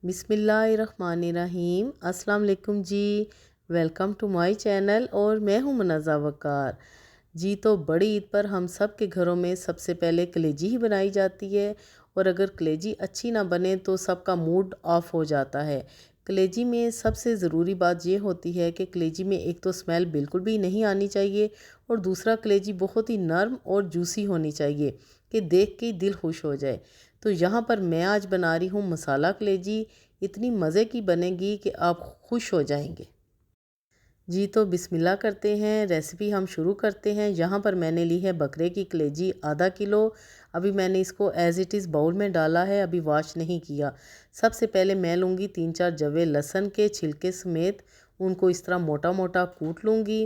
बिस्मिल्लाहिर्रहमानिर्रहीम। अस्सलाम वालेकुम जी। वेलकम टू माय चैनल और मैं हूँ मुनज़्ज़ा वक़ार जी। तो बड़ी ईद पर हम सब के घरों में सबसे पहले कलेजी ही बनाई जाती है और अगर कलेजी अच्छी ना बने तो सबका मूड ऑफ हो जाता है। कलेजी में सबसे ज़रूरी बात ये होती है कि कलेजी में एक तो स्मेल बिल्कुल भी नहीं आनी चाहिए और दूसरा कलेजी बहुत ही नरम और जूसी होनी चाहिए कि देख के ही दिल खुश हो जाए। तो यहाँ पर मैं आज बना रही हूँ मसाला कलेजी। इतनी मज़े की बनेगी कि आप खुश हो जाएंगे जी। तो बिस्मिल्लाह करते हैं, रेसिपी हम शुरू करते हैं। यहाँ पर मैंने ली है बकरे की कलेजी आधा किलो। अभी मैंने इसको एज़ इट इज़ बाउल में डाला है, अभी वॉश नहीं किया। सबसे पहले मैं लूँगी 3-4 जवे लहसुन के छिलके समेत, उनको इस तरह मोटा मोटा कूट लूँगी।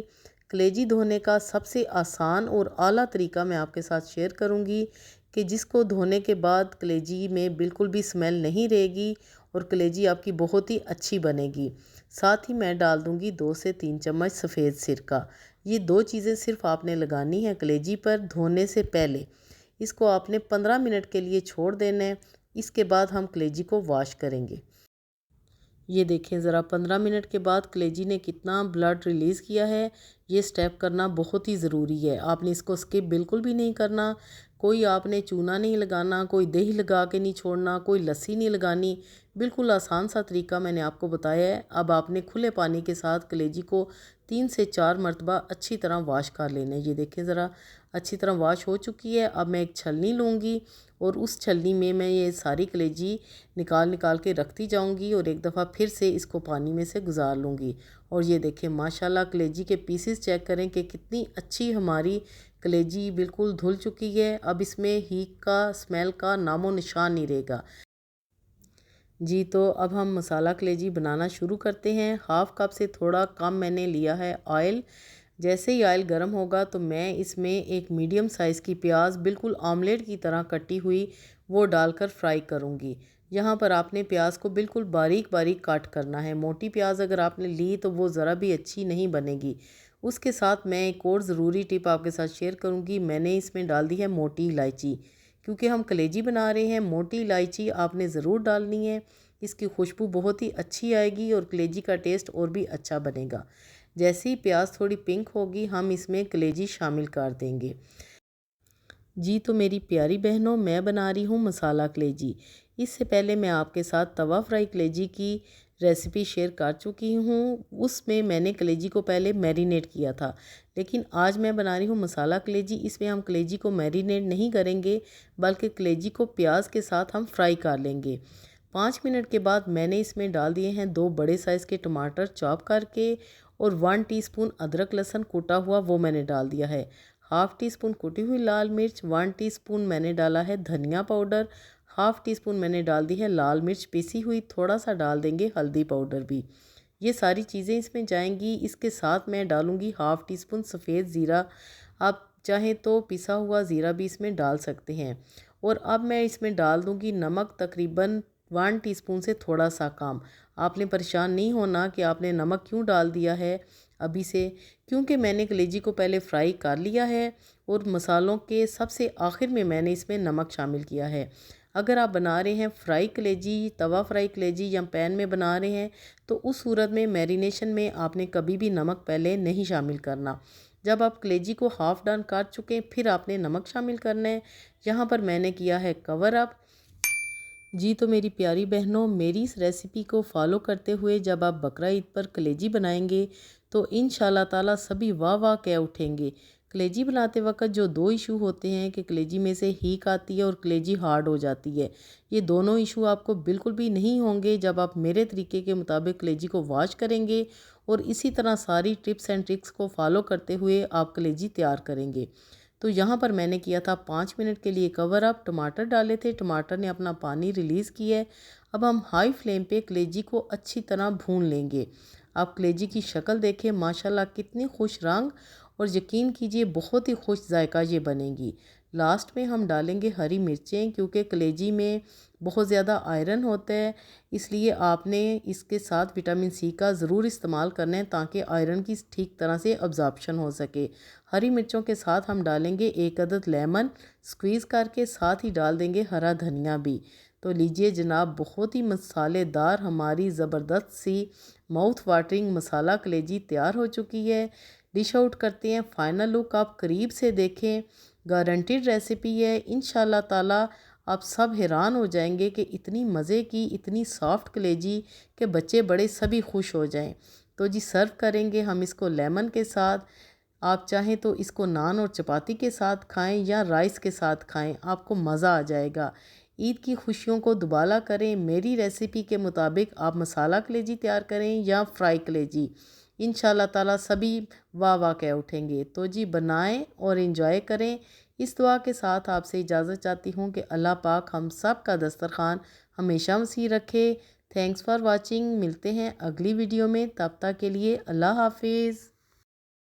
कलेजी धोने का सबसे आसान और आला तरीका मैं आपके साथ शेयर करूँगी कि जिसको धोने के बाद कलेजी में बिल्कुल भी स्मेल नहीं रहेगी और कलेजी आपकी बहुत ही अच्छी बनेगी। साथ ही मैं डाल दूँगी 2 से 3 चम्मच सफ़ेद सिरका। ये 2 चीज़ें सिर्फ आपने लगानी है कलेजी पर धोने से पहले। इसको आपने 15 मिनट के लिए छोड़ देना है। इसके बाद हम कलेजी को वॉश करेंगे। ये देखें ज़रा 15 मिनट के बाद कलेजी ने कितना ब्लड रिलीज़ किया है। ये स्टेप करना बहुत ही ज़रूरी है, आपने इसको स्किप बिल्कुल भी नहीं करना। कोई आपने चूना नहीं लगाना, कोई दही लगा के नहीं छोड़ना, कोई लस्सी नहीं लगानी। बिल्कुल आसान सा तरीका मैंने आपको बताया है। अब आपने खुले पानी के साथ कलेजी को 3 से 4 मरतबा अच्छी तरह वॉश कर लेना है। ये देखें ज़रा अच्छी तरह वॉश हो चुकी है। अब मैं एक छलनी लूँगी और उस छलनी में मैं ये सारी कलेजी निकाल निकाल के रखती जाऊंगी और एक दफ़ा फिर से इसको पानी में से गुजार लूँगी। और ये देखें माशाल्लाह कलेजी के पीसेस चेक करें कि कितनी अच्छी हमारी कलेजी बिल्कुल धुल चुकी है। अब इसमें हीक का स्मेल का नामो निशान नहीं रहेगा जी। तो अब हम मसाला कलेजी बनाना शुरू करते हैं। हाफ़ कप से थोड़ा कम मैंने लिया है ऑयल। जैसे ही ऑयल गर्म होगा तो मैं इसमें एक मीडियम साइज़ की प्याज बिल्कुल आमलेट की तरह कटी हुई वो डालकर फ्राई करूँगी। यहाँ पर आपने प्याज को बिल्कुल बारीक बारीक काट करना है। मोटी प्याज अगर आपने ली तो वो ज़रा भी अच्छी नहीं बनेगी। उसके साथ मैं एक और ज़रूरी टिप आपके साथ शेयर करूँगी। मैंने इसमें डाल दी है मोटी इलायची, क्योंकि हम कलेजी बना रहे हैं। मोटी इलायची आपने ज़रूर डालनी है, इसकी खुशबू बहुत ही अच्छी आएगी और कलेजी का टेस्ट और भी अच्छा बनेगा। जैसे ही प्याज थोड़ी पिंक होगी हम इसमें कलेजी शामिल कर देंगे जी। तो मेरी प्यारी बहनों, मैं बना रही हूँ मसाला कलेजी। इससे पहले मैं आपके साथ तवा फ्राई कलेजी की रेसिपी शेयर कर चुकी हूँ। उसमें मैंने कलेजी को पहले मैरिनेट किया था, लेकिन आज मैं बना रही हूँ मसाला कलेजी। इसमें हम कलेजी को मैरिनेट नहीं करेंगे, बल्कि कलेजी को प्याज के साथ हम फ्राई कर लेंगे। 5 मिनट के बाद मैंने इसमें डाल दिए हैं 2 बड़े साइज़ के टमाटर चॉप करके और 1 टीस्पून अदरक लहसुन कूटा हुआ वो मैंने डाल दिया है। हाफ़ टी स्पून कुटी हुई लाल मिर्च, 1 टीस्पून मैंने डाला है धनिया पाउडर, हाफ़ टी स्पून मैंने डाल दी है लाल मिर्च पीसी हुई, थोड़ा सा डाल देंगे हल्दी पाउडर भी। ये सारी चीज़ें इसमें जाएंगी। इसके साथ मैं डालूँगी हाफ़ टी स्पून सफ़ेद ज़ीरा। आप चाहें तो पिसा हुआ ज़ीरा भी इसमें डाल सकते हैं। और अब मैं इसमें डाल दूँगी नमक, तकरीबन 1 टीस्पून से थोड़ा सा कम। आपने परेशान नहीं होना कि आपने नमक क्यों डाल दिया है अभी से, क्योंकि मैंने कलेजी को पहले फ्राई कर लिया है और मसालों के सबसे आखिर में मैंने इसमें नमक शामिल किया है। अगर आप बना रहे हैं फ्राई कलेजी, तवा फ्राई कलेजी या पैन में बना रहे हैं तो उस सूरत में मैरिनेशन में आपने कभी भी नमक पहले नहीं शामिल करना। जब आप कलेजी को हाफ़ डन कर चुके फिर आपने नमक शामिल करना है। यहाँ पर मैंने किया है कवर अप जी। तो मेरी प्यारी बहनों, मेरी इस रेसिपी को फॉलो करते हुए जब आप बकरा ईद पर कलेजी बनाएंगे तो इंशाल्लाह ताला सभी वाह वाह कह उठेंगे। कलेजी बनाते वक्त जो 2 इशू होते हैं कि कलेजी में से हीक आती है और कलेजी हार्ड हो जाती है, ये दोनों इशू आपको बिल्कुल भी नहीं होंगे जब आप मेरे तरीके के मुताबिक कलेजी को वॉश करेंगे और इसी तरह सारी टिप्स एंड ट्रिक्स को फॉलो करते हुए आप कलेजी तैयार करेंगे। तो यहाँ पर मैंने किया था 5 मिनट के लिए कवर अप, टमाटर डाले थे, टमाटर ने अपना पानी रिलीज़ किया है। अब हम हाई फ्लेम पे कलेजी को अच्छी तरह भून लेंगे। आप कलेजी की शक्ल देखें, माशाल्लाह कितनी खुश रंग और यकीन कीजिए बहुत ही खुश जायका ये बनेगी। लास्ट में हम डालेंगे हरी मिर्चें, क्योंकि कलेजी में बहुत ज़्यादा आयरन होता है, इसलिए आपने इसके साथ विटामिन सी का ज़रूर इस्तेमाल करना है ताकि आयरन की ठीक तरह से अब्जॉर्प्शन हो सके। हरी मिर्चों के साथ हम डालेंगे 1 अदद लेमन स्क्वीज़ करके, साथ ही डाल देंगे हरा धनिया भी। तो लीजिए जनाब, बहुत ही मसालेदार हमारी ज़बरदस्त सी माउथ वाटरिंग मसाला कलेजी तैयार हो चुकी है। डिश आउट करते हैं। फ़ाइनल लुक आप करीब से देखें। गारंटीड रेसिपी है। इंशाल्लाह ताला आप सब हैरान हो जाएंगे कि इतनी मज़े की, इतनी सॉफ्ट कलेजी कि बच्चे बड़े सभी खुश हो जाएं। तो जी सर्व करेंगे हम इसको लेमन के साथ। आप चाहें तो इसको नान और चपाती के साथ खाएं या राइस के साथ खाएं, आपको मज़ा आ जाएगा। ईद की खुशियों को दुबाला करें। मेरी रेसिपी के मुताबिक आप मसाला कलेजी तैयार करें या फ्राई कलेजी, इंशाल्लाह ताला सभी वाह वाह कह उठेंगे। तो जी बनाएं और इन्जॉय करें। इस दुआ के साथ आपसे इजाज़त चाहती हूँ कि अल्लाह पाक हम सब का दस्तरखान हमेशा वसी रखे। Thanks for watching. मिलते हैं अगली वीडियो में, तब तक के लिए अल्लाह हाफिज़।